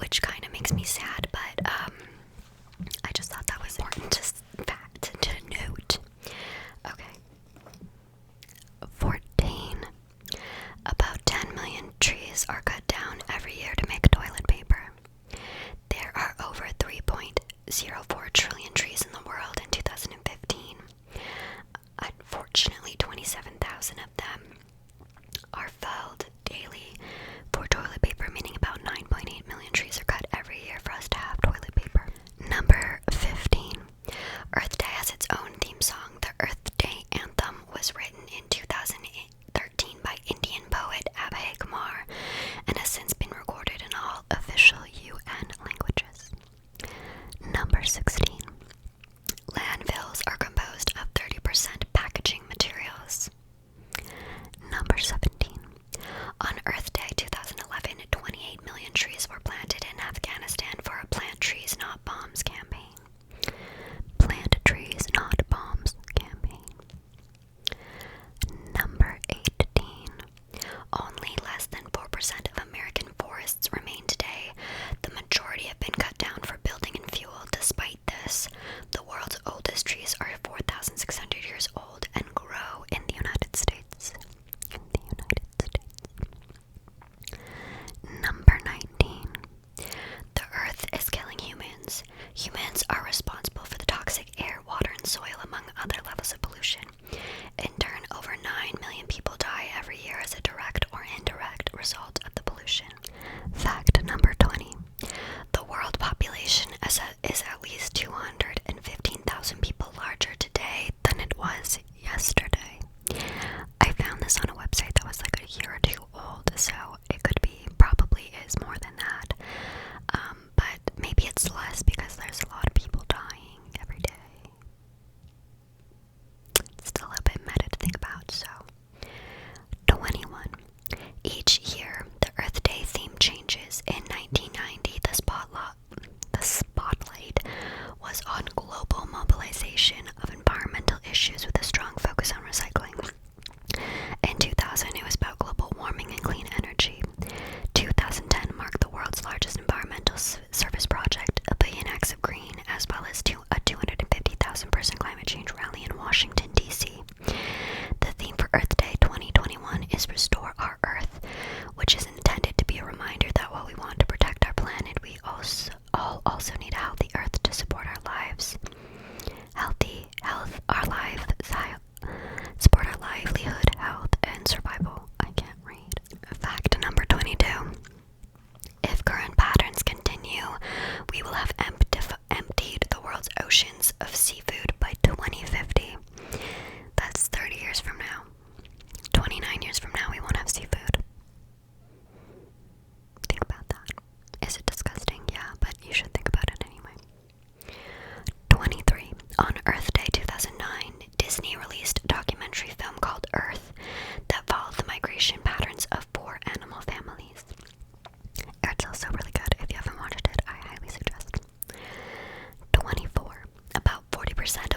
which kind of makes me sad, but I just thought that was important to note. Okay. 14. About 10 million trees are cut down every year to make toilet paper. There are over 3.04 trillion trees in the world in 2015. Unfortunately, 27,000 of them are felled daily for toilet paper, meaning about 9.8 million trees are cut every year for us to have toilet paper. Number 15. Earth Day has its own theme song. The Earth Day Anthem was written in 2013 by Indian poet Abhay Kumar and has since been recorded in all official UN languages. Number 16. Landfills are composed of 30% packaging materials. Number 17. On Earth Day 2011, 28 million trees were planted in Afghanistan for a Plant Trees Not Bombs campaign. Plant Trees Not Bombs campaign. Number 18. Only less than 4% of American forests remain today. The majority have been cut down for building and fuel. Despite this, the world's oldest trees are 4,600 years old and grow in the United States. Number 19. The Earth is killing humans. Humans are responsible for the toxic air, water, and soil, among other levels of pollution. In turn, over 9 million people die every year as a direct or indirect result of the pollution. Fact number 20. The world population is at least 215,000 people larger today than it was yesterday. I found this on a website that was like a year or two old, so it could be, probably is more than that. But maybe it's less because there's a lot of people dying every day. It's still a bit meta to think about, so. 21. Each year, the Earth Day theme changes. In 1990, the spotlight was on global mobilization of environmental issues with a strong focus on recycling. In 2000, it was about global warming and clean energy. 2010 marked the world's largest environmental service project, 1 billion acres of green, as well as a 250,000 person climate change rally in Washington, D.C. The theme for Earth Day 2021 is Restore Our Earth, which is intended to be a reminder that while we want to protect our planet, we also need a healthy Earth to support our lives. Support our livelihood, health, and survival. I can't read. Fact number 22. If current patterns continue, we will have emptied the world's oceans of seafood by 2050. That's 30 years from now. 29 years from now, we won't have seafood. Think about that. Is it disgusting? Yeah, but you should think about it anyway. 23. On Earth Day 2009, Disney released a documentary film called Earth that followed the migration patterns of 4 animal families. It's also really good. If you haven't watched it, I highly suggest. 24. About 40%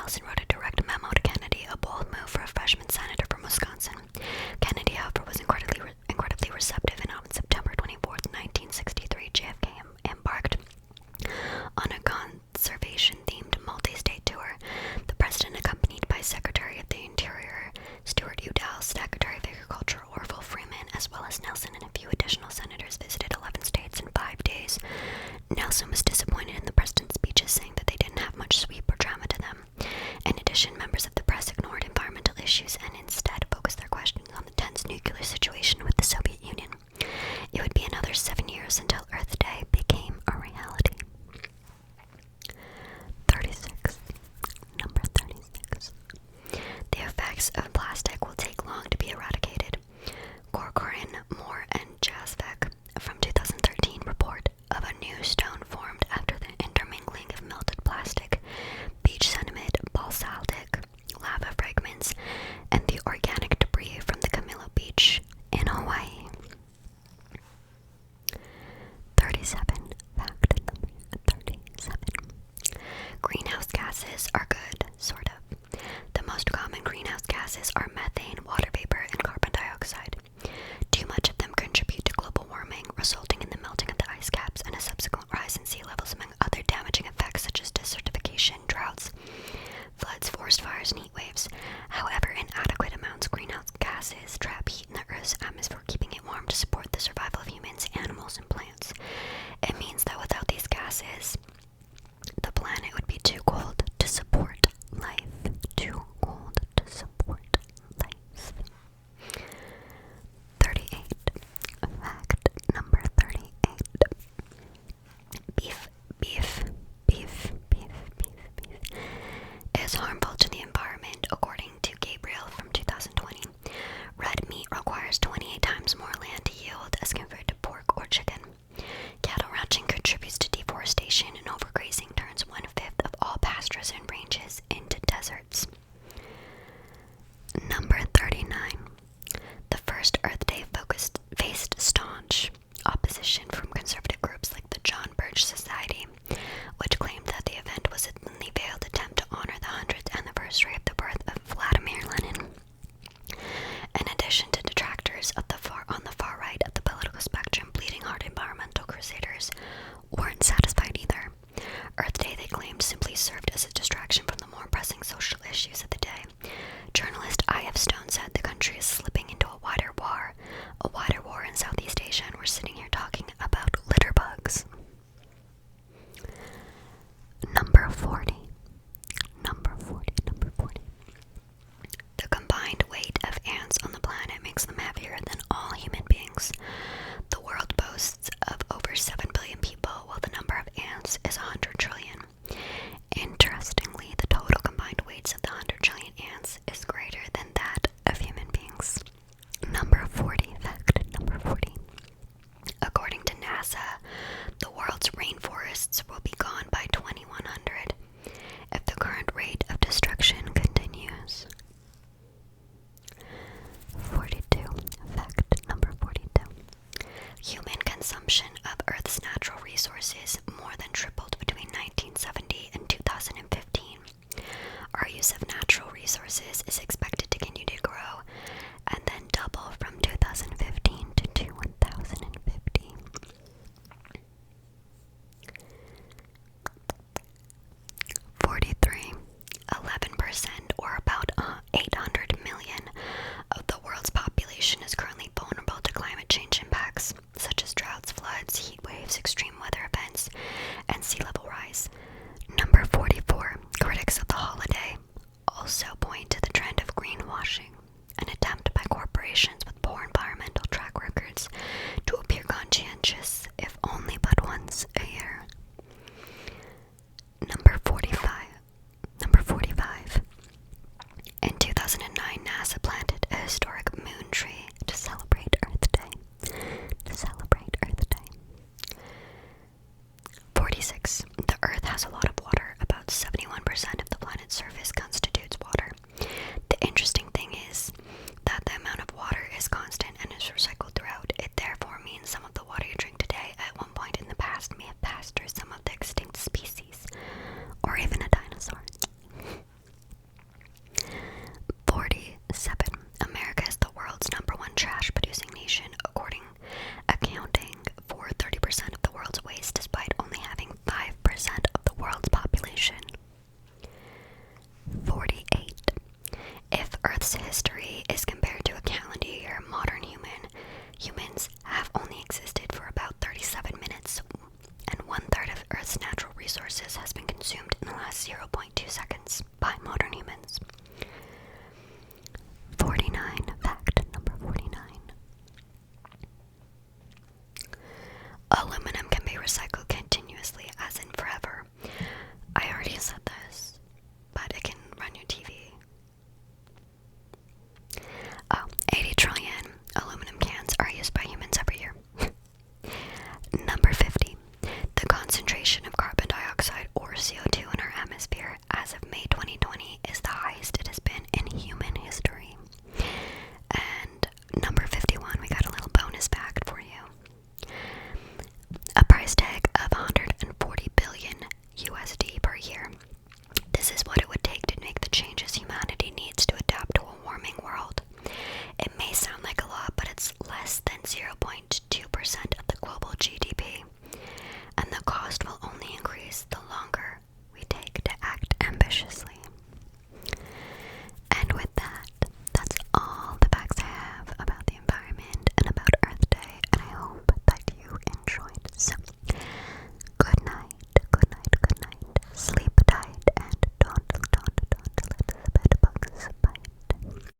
Nelson wrote a direct memo to Kennedy, a bold move for a freshman senator from Wisconsin. Kennedy, however, was incredibly receptive, and on September 24th, 1963, JFK embarked on a conservation-themed multi-state tour. The president, accompanied by Secretary of the Interior Stuart Udall, Secretary of Agriculture Orville Freeman, as well as Nelson and a few additional senators, visited 11 states in 5 days. Nelson was disappointed in the president's speeches, saying that they didn't have much sweep or drama to them. In addition, members of the press ignored environmental issues and instead focused their questions on the tense nuclear situation with the Soviet Union. It would be another 7 years until Earth Day became a reality. 36. Number 36. The effects of plastic will take long to be eradicated. Corcoran, Moore, and Jasvek from 2013 report of a new stone formed after the intermingling of melted plastic, beach sediment, basaltic lava fragments, and the organic debris from the Camilo Beach in Hawaii. 37. Fact number 37. Greenhouse gases are good, sort of. The most common greenhouse gases are methane, water vapor, and carbon dioxide. Too much of them contribute to global warming, resulting in the melting of the ice caps and a subsequent rise in sea levels, among other damaging effects such as desertification, droughts, floods, forest fires, and heat waves. However, in adequate amounts, greenhouse gases trap heat in the Earth's atmosphere, keeping it warm to support the survival of humans, animals, and plants. It means that without these gases, the planet would be too cold to support life. Too cold to support life. 38. Fact number 38. Beef is harmful to the environment, according to Gabriel from 2020. Red meat requires 28 times more land to yield as compared to pork or chicken. Cattle ranching contributes to deforestation, and overgrazing turns 1/5 of all pastures and ranges into deserts. Number 39. The first Earth Day faced staunch opposition from conservative groups like the John Birch Society, which claimed that the event was a thinly veiled attempt to honor the 100th anniversary of the birth of Vladimir Lenin. In addition to detractors on the far right of the political spectrum, bleeding-heart environmental crusaders weren't satisfied either. Earth Day, they claimed, simply served as a distraction from the more pressing social issues of the day. Journalist I.F. Stone said the country is slipping into a wider war in Southeast Asia, and we're sitting here talking about litter bugs. Number 40. The combined weight of ants on the planet makes them heavier than all human beings. The world boasts of over 7 billion people, while the number of ants is 100 trillion. Interestingly, the total combined weights of the 100 trillion ants is greater than that of human beings. Number 40. Fact number 40. According to NASA, the world's rainforests will be gone by 2100 if the current rate of destruction continues. 42. Fact number 42. Human consumption of Earth's natural resources more than tripled between 1970 and 2015. Our use of natural resources is expected to continue to grow and then double from 2015 to 2050. 43. 11%, or about 800 million, of the world's population is currently vulnerable to climate change impacts, such as droughts, floods, heat waves, extreme weather events, and sea level rise. Number 44. Critics of the holiday also point to the trend of greenwashing, an attempt by corporations with poor environmental track records to appear conscientious, if only but once a year. Number 45. In 2009, NASA planted a historic moon tree to celebrate Earth Day. 46. The Earth has a lot of water. About 71% of the planet's surface constitutes water. The interesting thing is that the amount of water is constant and is recycled throughout. It therefore means some of the water you drink today at one point in the past may have passed through some of the extinct species, or even a dinosaur. 0.2 seconds by modern humans. 49. Fact number 49. Aluminum can be recycled continuously, as in forever. I already said this, but it can run your TV. 80 trillion aluminum cans are used by humans every year. Number 50. The concentration of carbon dioxide or CO2 in our atmosphere as of May